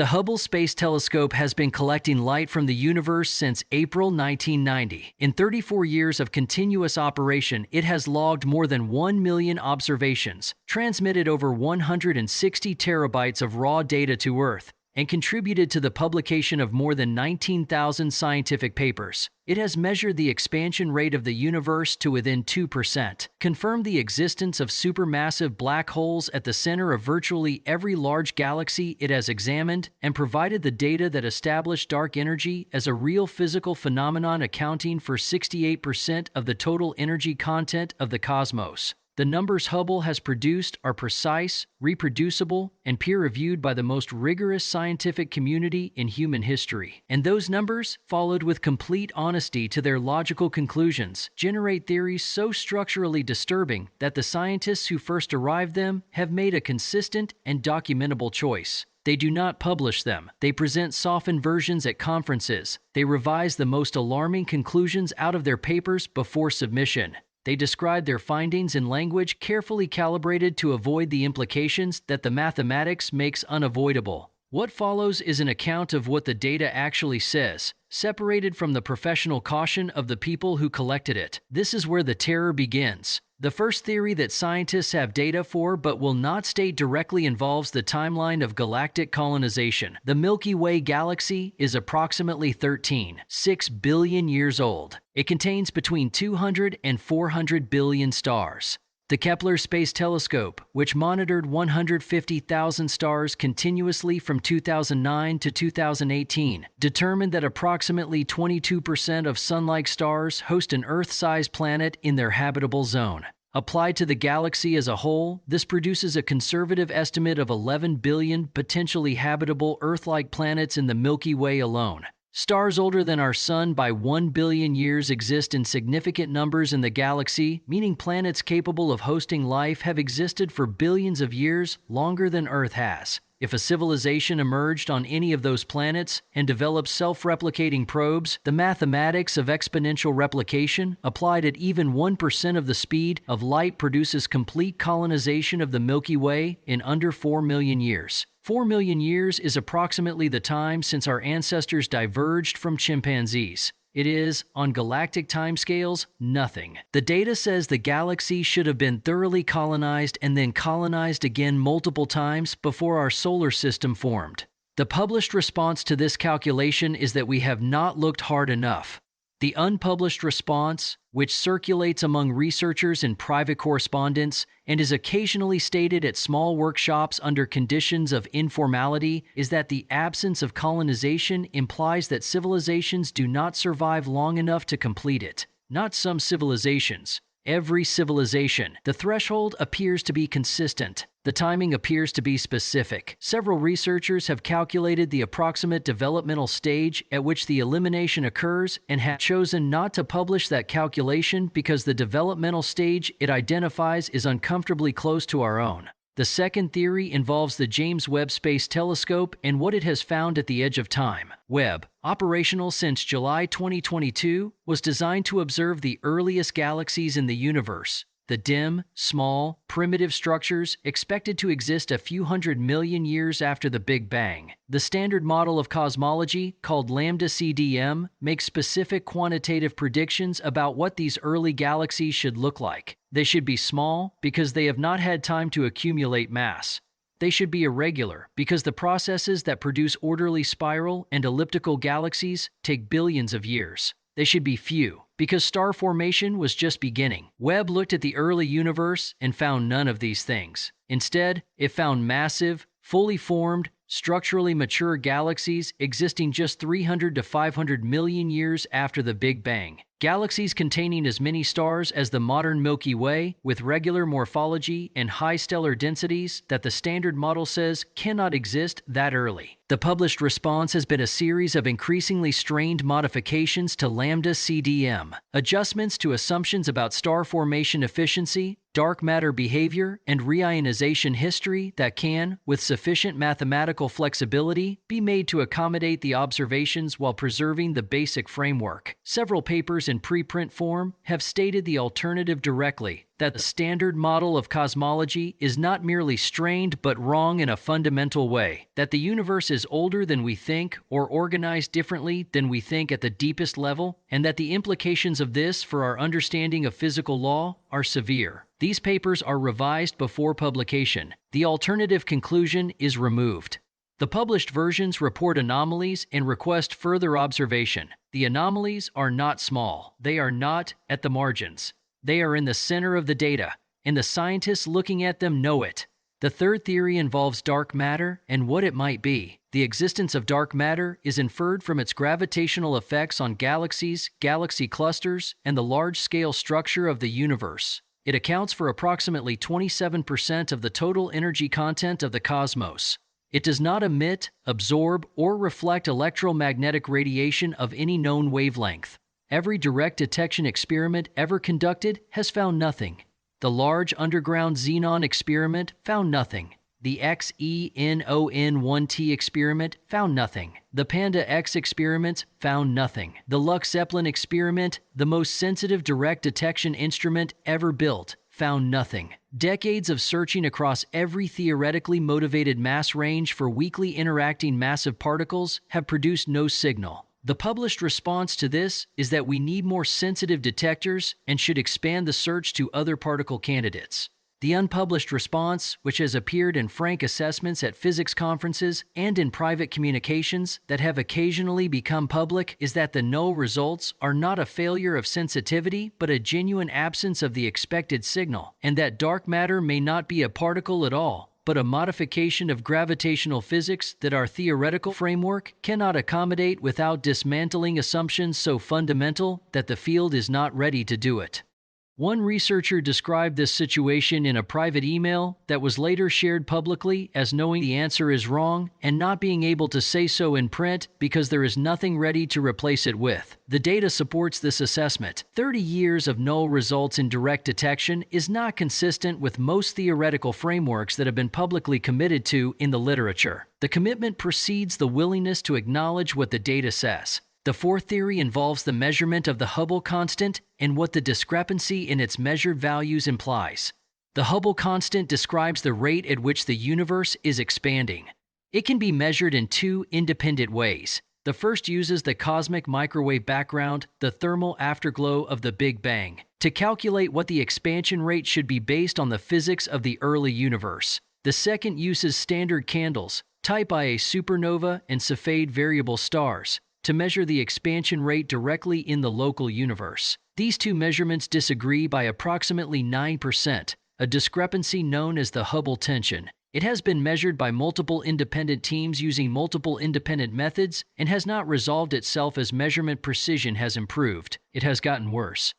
The Hubble Space Telescope has been collecting light from the universe since April 1990. In 34 years of continuous operation, it has logged more than 1 million observations, transmitted over 160 terabytes of raw data to Earth, and contributed to the publication of more than 19,000 scientific papers. It has measured the expansion rate of the universe to within 2%, confirmed the existence of supermassive black holes at the center of virtually every large galaxy it has examined, and provided the data that established dark energy as a real physical phenomenon accounting for 68% of the total energy content of the cosmos. The numbers Hubble has produced are precise, reproducible, and peer-reviewed by the most rigorous scientific community in human history. And those numbers, followed with complete honesty to their logical conclusions, generate theories so structurally disturbing that the scientists who first arrived them have made a consistent and documentable choice. They do not publish them. They present softened versions at conferences. They revise the most alarming conclusions out of their papers before submission. They describe their findings in language carefully calibrated to avoid the implications that the mathematics makes unavoidable. What follows is an account of what the data actually says, separated from the professional caution of the people who collected it. This is where the terror begins. The first theory that scientists have data for but will not state directly involves the timeline of galactic colonization. The Milky Way galaxy is approximately 13.6 billion years old. It contains between 200 and 400 billion stars. The Kepler Space Telescope, which monitored 150,000 stars continuously from 2009 to 2018, determined that approximately 22% of Sun-like stars host an Earth-sized planet in their habitable zone. Applied to the galaxy as a whole, this produces a conservative estimate of 11 billion potentially habitable Earth-like planets in the Milky Way alone. Stars older than our Sun by 1 billion years exist in significant numbers in the galaxy, meaning planets capable of hosting life have existed for billions of years, longer than Earth has. If a civilization emerged on any of those planets and developed self-replicating probes, the mathematics of exponential replication, applied at even 1% of the speed of light, produces complete colonization of the Milky Way in under 4 million years. 4 million years is approximately the time since our ancestors diverged from chimpanzees. It is, on galactic timescales, nothing. The data says the galaxy should have been thoroughly colonized and then colonized again multiple times before our solar system formed. The published response to this calculation is that we have not looked hard enough. The unpublished response, which circulates among researchers in private correspondence and is occasionally stated at small workshops under conditions of informality, is that the absence of colonization implies that civilizations do not survive long enough to complete it. Not some civilizations. Every civilization. The threshold appears to be consistent. The timing appears to be specific. Several researchers have calculated the approximate developmental stage at which the elimination occurs and have chosen not to publish that calculation because the developmental stage it identifies is uncomfortably close to our own. The second theory involves the James Webb Space Telescope and what it has found at the edge of time. Webb, operational since July 2022, was designed to observe the earliest galaxies in the universe. The dim, small, primitive structures expected to exist a few hundred million years after the Big Bang. The standard model of cosmology, called lambda CDM, makes specific quantitative predictions about what these early galaxies should look like. They should be small because they have not had time to accumulate mass. They should be irregular because the processes that produce orderly spiral and elliptical galaxies take billions of years. They should be few because star formation was just beginning. Webb looked at the early universe and found none of these things. Instead, it found massive, fully formed, structurally mature galaxies existing just 300 to 500 million years after the Big Bang. Galaxies containing as many stars as the modern Milky Way, with regular morphology and high stellar densities that the standard model says cannot exist that early. The published response has been a series of increasingly strained modifications to lambda CDM, adjustments to assumptions about star formation efficiency, dark matter behavior, and reionization history that can, with sufficient mathematical flexibility, be made to accommodate the observations while preserving the basic framework. Several papers in preprint form have stated the alternative directly, that the standard model of cosmology is not merely strained but wrong in a fundamental way, that the universe is older than we think or organized differently than we think at the deepest level, and that the implications of this for our understanding of physical law are severe. These papers are revised before publication. The alternative conclusion is removed. The published versions report anomalies and request further observation. The anomalies are not small. They are not at the margins. They are in the center of the data, and the scientists looking at them know it. The third theory involves dark matter and what it might be. The existence of dark matter is inferred from its gravitational effects on galaxies, galaxy clusters, and the large-scale structure of the universe. It accounts for approximately 27% of the total energy content of the cosmos. It does not emit, absorb, or reflect electromagnetic radiation of any known wavelength. Every direct detection experiment ever conducted has found nothing. The Large Underground Xenon experiment found nothing. The XENON-1T experiment found nothing. The Panda X experiments found nothing. The Lux Zeppelin experiment, the most sensitive direct detection instrument ever built, found nothing. Decades of searching across every theoretically motivated mass range for weakly interacting massive particles have produced no signal. The published response to this is that we need more sensitive detectors and should expand the search to other particle candidates. The unpublished response, which has appeared in frank assessments at physics conferences and in private communications that have occasionally become public, is that the null results are not a failure of sensitivity but a genuine absence of the expected signal, and that dark matter may not be a particle at all, but a modification of gravitational physics that our theoretical framework cannot accommodate without dismantling assumptions so fundamental that the field is not ready to do it. One researcher described this situation in a private email that was later shared publicly as knowing the answer is wrong and not being able to say so in print because there is nothing ready to replace it with. The data supports this assessment. 30 years of null results in direct detection is not consistent with most theoretical frameworks that have been publicly committed to in the literature. The commitment precedes the willingness to acknowledge what the data says. The fourth theory involves the measurement of the Hubble constant and what the discrepancy in its measured values implies. The Hubble constant describes the rate at which the universe is expanding. It can be measured in two independent ways. The first uses the cosmic microwave background, the thermal afterglow of the Big Bang, to calculate what the expansion rate should be based on the physics of the early universe. The second uses standard candles, Type Ia supernova and Cepheid variable stars, to measure the expansion rate directly in the local universe. These two measurements disagree by approximately 9%, a discrepancy known as the Hubble tension. It has been measured by multiple independent teams using multiple independent methods and has not resolved itself as measurement precision has improved. It has gotten worse.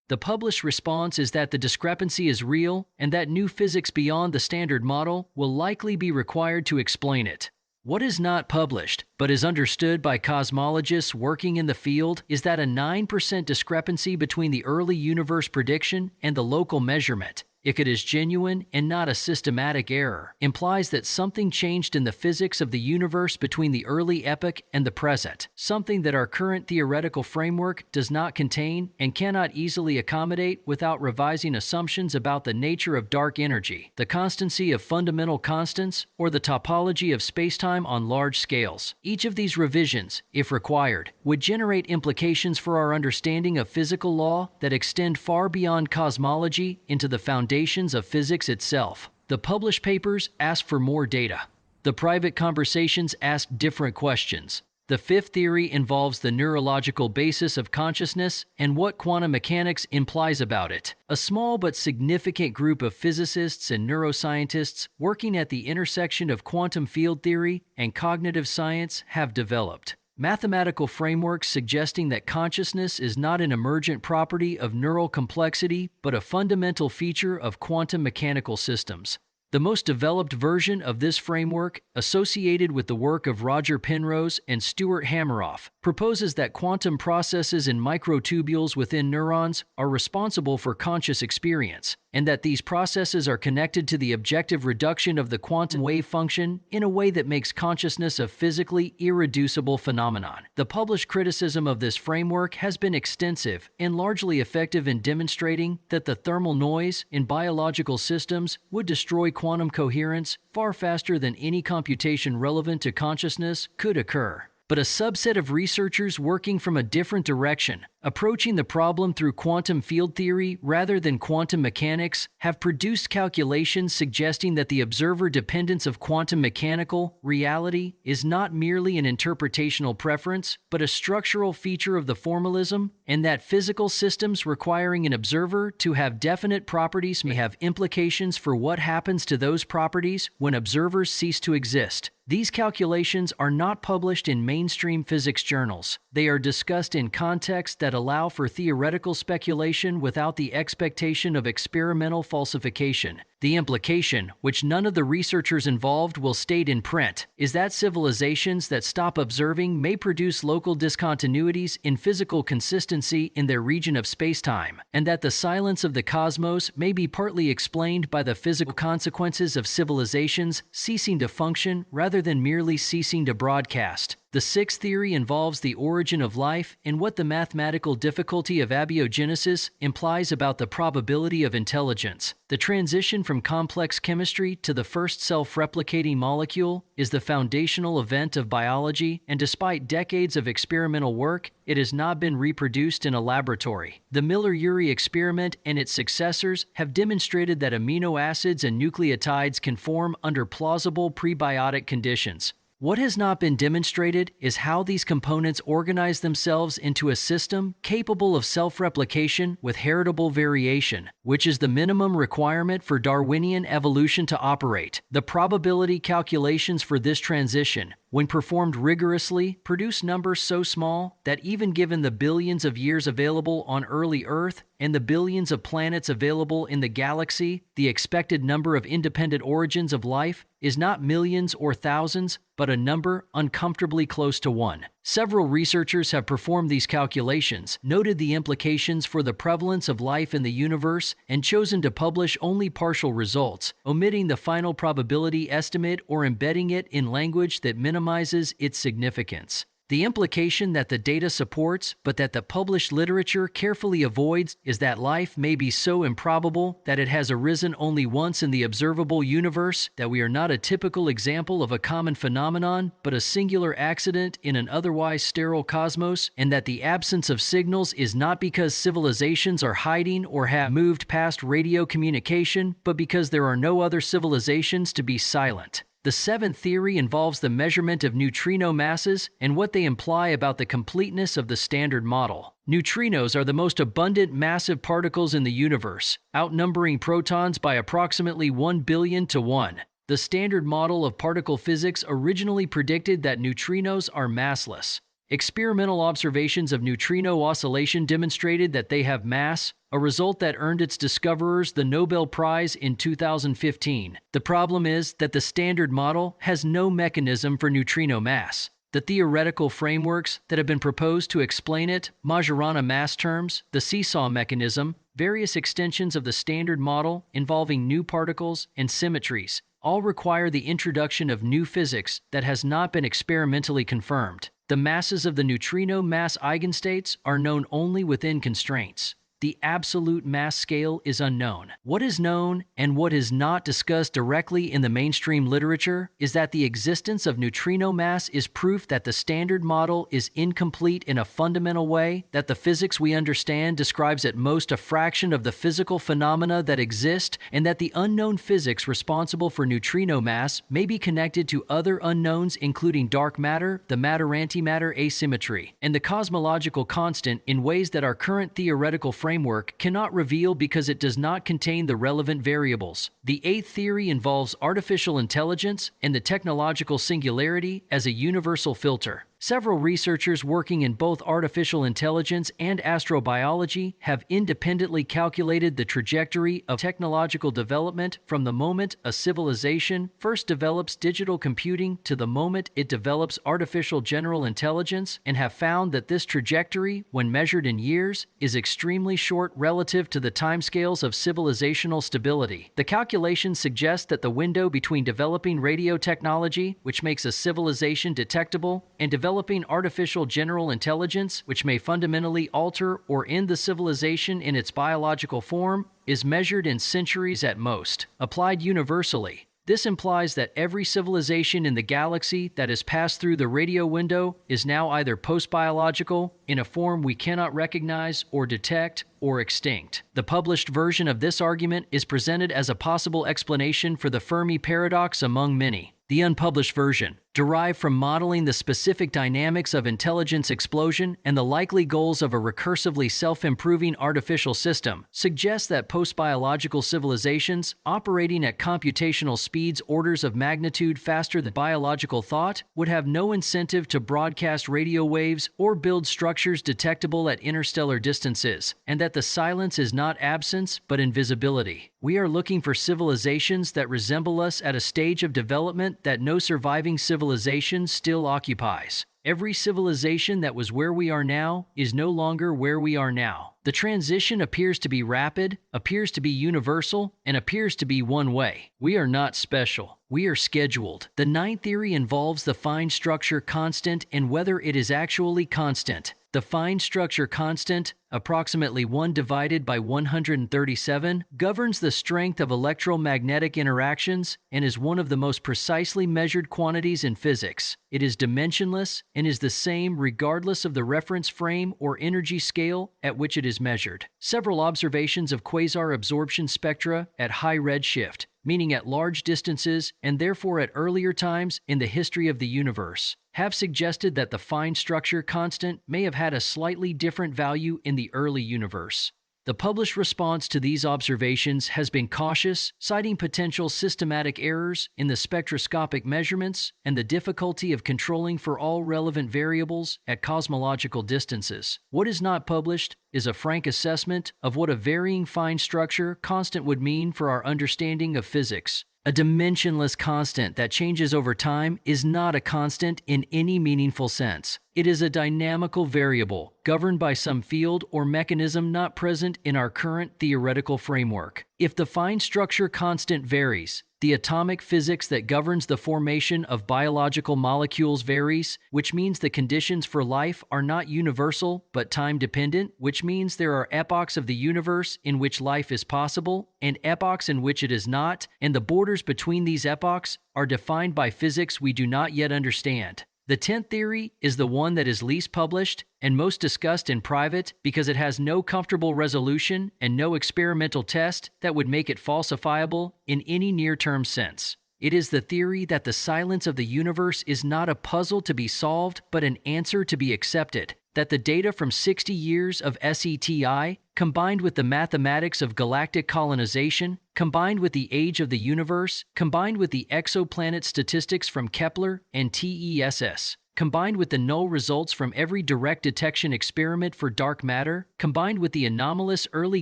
The published response is that the discrepancy is real and that new physics beyond the standard model will likely be required to explain it. What is not published, but is understood by cosmologists working in the field, is that a 9% discrepancy between the early universe prediction and the local measurement, if it is genuine and not a systematic error, implies that something changed in the physics of the universe between the early epoch and the present, something that our current theoretical framework does not contain and cannot easily accommodate without revising assumptions about the nature of dark energy, the constancy of fundamental constants, or the topology of spacetime on large scales. Each of these revisions, if required, would generate implications for our understanding of physical law that extend far beyond cosmology into the foundations of physics itself. The published papers ask for more data. The private conversations ask different questions. The fifth theory involves the neurological basis of consciousness and what quantum mechanics implies about it. A small but significant group of physicists and neuroscientists working at the intersection of quantum field theory and cognitive science have developed mathematical frameworks suggesting that consciousness is not an emergent property of neural complexity but a fundamental feature of quantum mechanical systems. The most developed version of this framework, associated with the work of Roger Penrose and Stuart Hameroff, proposes that quantum processes in microtubules within neurons are responsible for conscious experience, and that these processes are connected to the objective reduction of the quantum wave function in a way that makes consciousness a physically irreducible phenomenon. The published criticism of this framework has been extensive and largely effective in demonstrating that the thermal noise in biological systems would destroy quantum coherence far faster than any computation relevant to consciousness could occur. But a subset of researchers working from a different direction, approaching the problem through quantum field theory rather than quantum mechanics, have produced calculations suggesting that the observer dependence of quantum mechanical reality is not merely an interpretational preference, but a structural feature of the formalism, and that physical systems requiring an observer to have definite properties may have implications for what happens to those properties when observers cease to exist. These calculations are not published in mainstream physics journals. They are discussed in contexts that allow for theoretical speculation without the expectation of experimental falsification. The implication, which none of the researchers involved will state in print, is that civilizations that stop observing may produce local discontinuities in physical consistency in their region of spacetime, and that the silence of the cosmos may be partly explained by the physical consequences of civilizations ceasing to function rather than merely ceasing to broadcast. The sixth theory involves the origin of life and what the mathematical difficulty of abiogenesis implies about the probability of intelligence. The transition from complex chemistry to the first self-replicating molecule is the foundational event of biology, and despite decades of experimental work, it has not been reproduced in a laboratory. The Miller-Urey experiment and its successors have demonstrated that amino acids and nucleotides can form under plausible prebiotic conditions. What has not been demonstrated is how these components organize themselves into a system capable of self-replication with heritable variation, which is the minimum requirement for Darwinian evolution to operate. The probability calculations for this transition, when performed rigorously, produce numbers so small that even given the billions of years available on early Earth and the billions of planets available in the galaxy, the expected number of independent origins of life is not millions or thousands, but a number uncomfortably close to 1. Several researchers have performed these calculations, noted the implications for the prevalence of life in the universe, and chosen to publish only partial results, omitting the final probability estimate or embedding it in language that minimizes its significance. The implication that the data supports, but that the published literature carefully avoids, is that life may be so improbable that it has arisen only once in the observable universe, that we are not a typical example of a common phenomenon, but a singular accident in an otherwise sterile cosmos, and that the absence of signals is not because civilizations are hiding or have moved past radio communication, but because there are no other civilizations to be silent. The seventh theory involves the measurement of neutrino masses and what they imply about the completeness of the Standard Model. Neutrinos are the most abundant massive particles in the universe, outnumbering protons by approximately 1 billion to 1. The Standard Model of particle physics originally predicted that neutrinos are massless. Experimental observations of neutrino oscillation demonstrated that they have mass, a result that earned its discoverers the Nobel Prize in 2015. The problem is that the Standard Model has no mechanism for neutrino mass. The theoretical frameworks that have been proposed to explain it, Majorana mass terms, the seesaw mechanism, various extensions of the Standard Model involving new particles and symmetries, all require the introduction of new physics that has not been experimentally confirmed. The masses of the neutrino mass eigenstates are known only within constraints. The absolute mass scale is unknown. What is known, and what is not discussed directly in the mainstream literature, is that the existence of neutrino mass is proof that the Standard Model is incomplete in a fundamental way, that the physics we understand describes at most a fraction of the physical phenomena that exist, and that the unknown physics responsible for neutrino mass may be connected to other unknowns including dark matter, the matter-antimatter asymmetry, and the cosmological constant in ways that our current theoretical framework cannot reveal because it does not contain the relevant variables. The eighth theory involves artificial intelligence and the technological singularity as a universal filter. Several researchers working in both artificial intelligence and astrobiology have independently calculated the trajectory of technological development from the moment a civilization first develops digital computing to the moment it develops artificial general intelligence, and have found that this trajectory, when measured in years, is extremely short relative to the timescales of civilizational stability. The calculations suggest that the window between developing radio technology, which makes a civilization detectable, and developing artificial general intelligence, which may fundamentally alter or end the civilization in its biological form, is measured in centuries at most. Applied universally, this implies that every civilization in the galaxy that has passed through the radio window is now either post-biological, in a form we cannot recognize or detect, or extinct. The published version of this argument is presented as a possible explanation for the Fermi Paradox among many. The unpublished version, derived from modeling the specific dynamics of intelligence explosion and the likely goals of a recursively self-improving artificial system, suggests that post-biological civilizations operating at computational speeds orders of magnitude faster than biological thought would have no incentive to broadcast radio waves or build structures detectable at interstellar distances, and that the silence is not absence but invisibility. We are looking for civilizations that resemble us at a stage of development that no surviving civilization still occupies. Every civilization that was where we are now is no longer where we are now. The transition appears to be rapid, appears to be universal, and appears to be one way. We are not special. We are scheduled. The ninth theory involves the fine structure constant and whether it is actually constant. The fine structure constant, approximately 1 divided by 137, governs the strength of electromagnetic interactions and is one of the most precisely measured quantities in physics. It is dimensionless and is the same regardless of the reference frame or energy scale at which it is measured. Several observations of quasar absorption spectra at high redshift, meaning at large distances and therefore at earlier times in the history of the universe, have suggested that the fine structure constant may have had a slightly different value in the early universe. The published response to these observations has been cautious, citing potential systematic errors in the spectroscopic measurements and the difficulty of controlling for all relevant variables at cosmological distances. What is not published is a frank assessment of what a varying fine structure constant would mean for our understanding of physics. A dimensionless constant that changes over time is not a constant in any meaningful sense. It is a dynamical variable, governed by some field or mechanism not present in our current theoretical framework. If the fine structure constant varies, the atomic physics that governs the formation of biological molecules varies, which means the conditions for life are not universal but time-dependent, which means there are epochs of the universe in which life is possible and epochs in which it is not, and the borders between these epochs are defined by physics we do not yet understand. The 10th theory is the one that is least published and most discussed in private because it has no comfortable resolution and no experimental test that would make it falsifiable in any near-term sense. It is the theory that the silence of the universe is not a puzzle to be solved but an answer to be accepted, that the data from 60 years of SETI, combined with the mathematics of galactic colonization, combined with the age of the universe, combined with the exoplanet statistics from Kepler and TESS, combined with the null results from every direct detection experiment for dark matter, combined with the anomalous early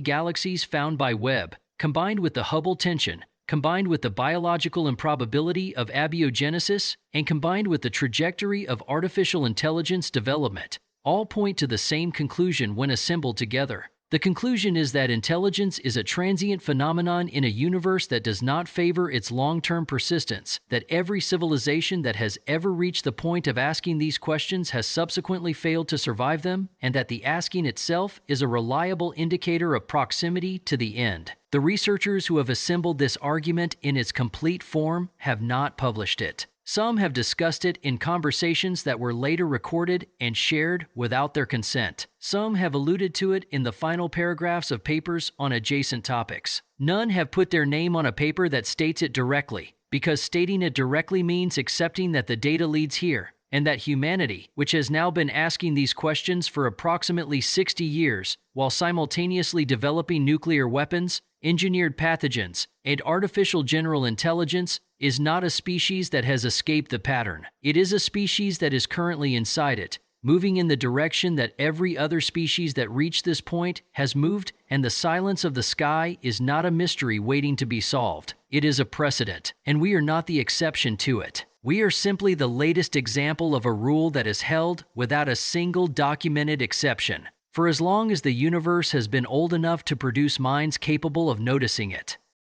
galaxies found by Webb, combined with the Hubble tension, combined with the biological improbability of abiogenesis, and combined with the trajectory of artificial intelligence development, all point to the same conclusion when assembled together. The conclusion is that intelligence is a transient phenomenon in a universe that does not favor its long-term persistence, that every civilization that has ever reached the point of asking these questions has subsequently failed to survive them, and that the asking itself is a reliable indicator of proximity to the end. The researchers who have assembled this argument in its complete form have not published it. Some have discussed it in conversations that were later recorded and shared without their consent. Some have alluded to it in the final paragraphs of papers on adjacent topics. None have put their name on a paper that states it directly, because stating it directly means accepting that the data leads here, and that humanity, which has now been asking these questions for approximately 60 years, while simultaneously developing nuclear weapons, engineered pathogens, and artificial general intelligence is not a species that has escaped the pattern. It is a species that is currently inside it, moving in the direction that every other species that reached this point has moved, and the silence of the sky is not a mystery waiting to be solved. It is a precedent, and we are not the exception to it. We are simply the latest example of a rule that is held without a single documented exception, for as long as the universe has been old enough to produce minds capable of noticing it.